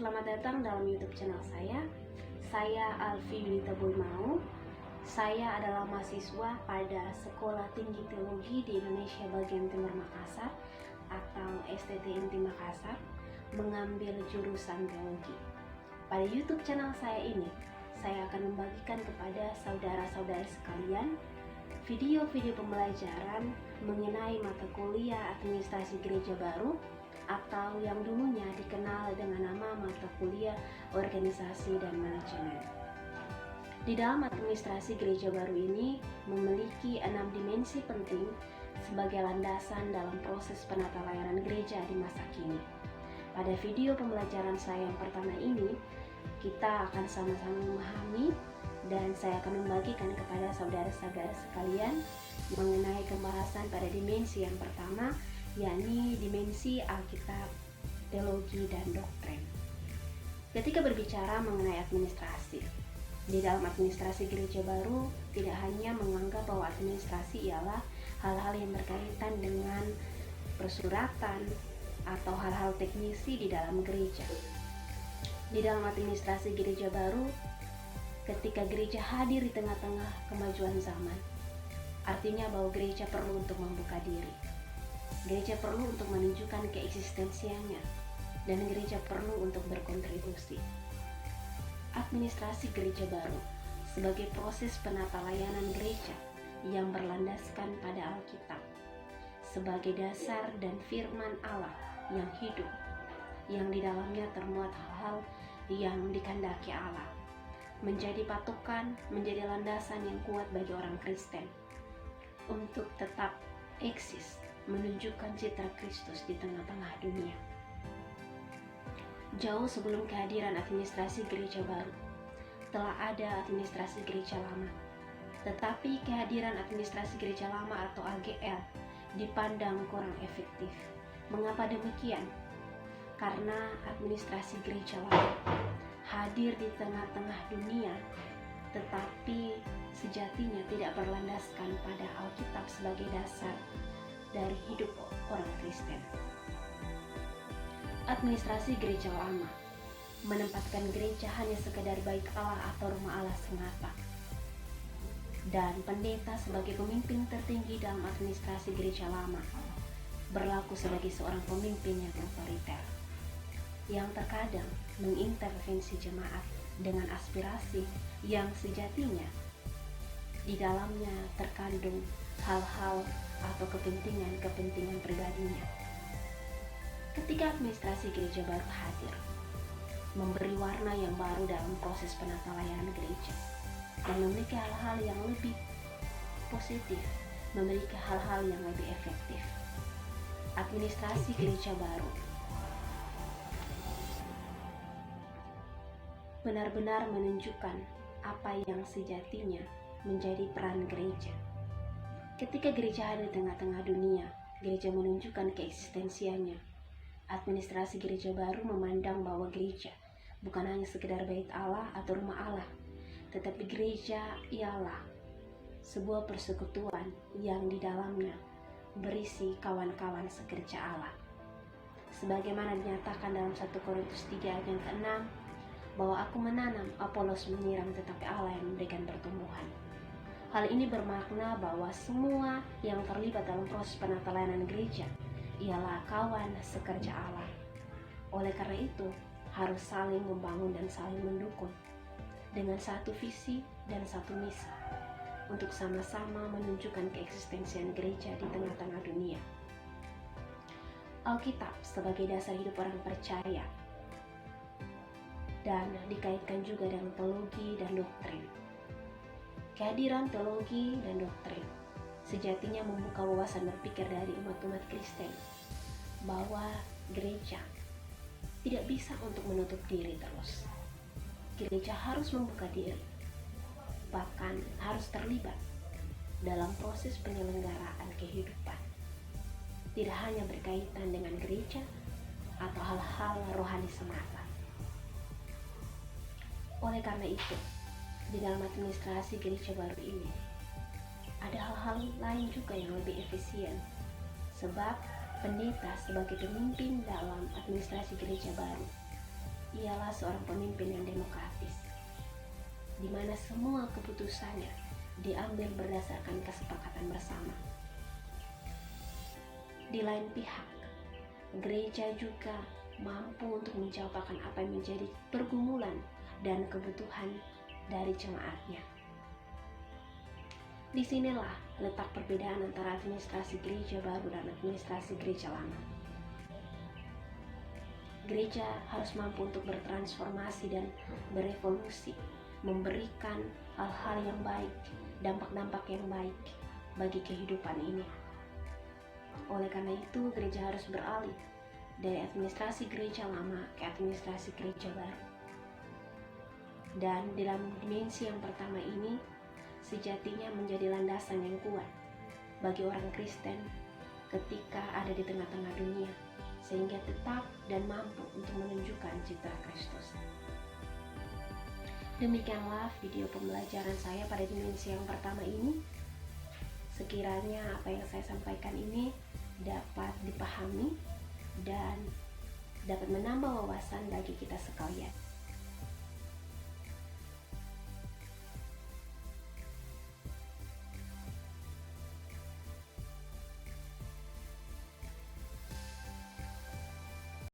selamat datang dalam YouTube channel saya. Saya Alfi Yunita Boymau. Saya adalah mahasiswa pada Sekolah Tinggi Teologi di Indonesia bagian Timur Makassar atau STTMT Makassar, mengambil jurusan teologi. Pada YouTube channel saya ini, saya akan membagikan kepada saudara-saudara sekalian video-video pembelajaran mengenai mata kuliah administrasi gereja baru atau yang dulunya dikenal dengan nama mata kuliah organisasi dan manajemen. Di dalam administrasi gereja baru ini memiliki 6 dimensi penting sebagai landasan dalam proses penata layanan gereja di masa kini. Pada video pembelajaran saya yang pertama ini, kita akan sama-sama memahami dan saya akan membagikan kepada saudara-saudara sekalian mengenai pembahasan pada dimensi yang pertama, yakni dimensi Alkitab, teologi, dan doktrin. Ketika berbicara mengenai administrasi, di dalam administrasi gereja baru tidak hanya menganggap bahwa administrasi ialah hal-hal yang berkaitan dengan persuratan atau hal-hal teknisi di dalam gereja. Di dalam administrasi gereja baru, ketika gereja hadir di tengah-tengah kemajuan zaman, artinya bahwa gereja perlu untuk membuka diri. Gereja perlu untuk menunjukkan keeksistensiannya, dan gereja perlu untuk berkontribusi. Administrasi gereja baru sebagai proses penata layanan gereja yang berlandaskan pada Alkitab sebagai dasar dan firman Allah yang hidup, yang di dalamnya termuat hal-hal yang dikehendaki Allah, menjadi patokan, menjadi landasan yang kuat bagi orang Kristen untuk tetap eksis, menunjukkan citra Kristus di tengah-tengah dunia. Jauh sebelum kehadiran administrasi gereja baru, telah ada administrasi gereja lama. Tetapi kehadiran administrasi gereja lama atau AGL dipandang kurang efektif. Mengapa demikian? Karena administrasi gereja lama hadir di tengah-tengah dunia, tetapi sejatinya tidak berlandaskan pada Alkitab sebagai dasar dari hidup orang Kristen. Administrasi gereja lama menempatkan gereja hanya sekedar bait Allah atau rumah Allah semata, dan pendeta sebagai pemimpin tertinggi dalam administrasi gereja lama berlaku sebagai seorang pemimpin yang otoriter, yang terkadang mengintervensi jemaat dengan aspirasi yang sejatinya di dalamnya terkandung hal-hal atau kepentingan pribadinya. Ketika administrasi gereja baru hadir, memberi warna yang baru dalam proses penata layanan gereja dan memiliki hal-hal yang lebih positif, memiliki hal-hal yang lebih efektif. Administrasi gereja baru benar-benar menunjukkan apa yang sejatinya menjadi peran gereja. Ketika gereja hadir di tengah-tengah dunia, gereja menunjukkan keeksistensiannya. Administrasi gereja baru memandang bahwa gereja bukan hanya sekedar bait Allah atau rumah Allah, tetapi gereja ialah sebuah persekutuan yang di dalamnya berisi kawan-kawan sekerja Allah. Sebagaimana dinyatakan dalam 1 Korintus 3 ayat yang ke-6, bahwa aku menanam, Apolos menyiram, tetapi Allah yang memberikan pertumbuhan. Hal ini bermakna bahwa semua yang terlibat dalam proses penata layanan gereja ialah kawan sekerja Allah. Oleh karena itu, harus saling membangun dan saling mendukung dengan satu visi dan satu misi untuk sama-sama menunjukkan keeksistensian gereja di tengah-tengah dunia. Alkitab sebagai dasar hidup orang percaya dan dikaitkan juga dengan teologi dan doktrin. Kehadiran teologi dan doktrin sejatinya membuka wawasan berpikir dari umat-umat Kristen bahwa gereja tidak bisa untuk menutup diri terus. Gereja harus membuka diri, bahkan harus terlibat dalam proses penyelenggaraan kehidupan. Tidak hanya berkaitan dengan gereja atau hal-hal rohani semata. Oleh karena itu, di dalam administrasi gereja baru ini ada hal-hal lain juga yang lebih efisien, sebab pendeta sebagai pemimpin dalam administrasi gereja baru ialah seorang pemimpin yang demokratis, di mana semua keputusannya diambil berdasarkan kesepakatan bersama. Di lain pihak, gereja juga mampu untuk menjawab akan apa yang menjadi pergumulan dan kebutuhan dari jemaatnya. Disinilah letak perbedaan antara administrasi gereja baru dan administrasi gereja lama. Gereja harus mampu untuk bertransformasi dan berevolusi, memberikan hal-hal yang baik, dampak-dampak yang baik bagi kehidupan ini. Oleh karena itu, gereja harus beralih dari administrasi gereja lama ke administrasi gereja baru. Dan dalam dimensi yang pertama ini, sejatinya menjadi landasan yang kuat bagi orang Kristen ketika ada di tengah-tengah dunia, sehingga tetap dan mampu untuk menunjukkan citra Kristus. Demikianlah video pembelajaran saya pada dimensi yang pertama ini. Sekiranya apa yang saya sampaikan ini dapat dipahami dan dapat menambah wawasan bagi kita sekalian.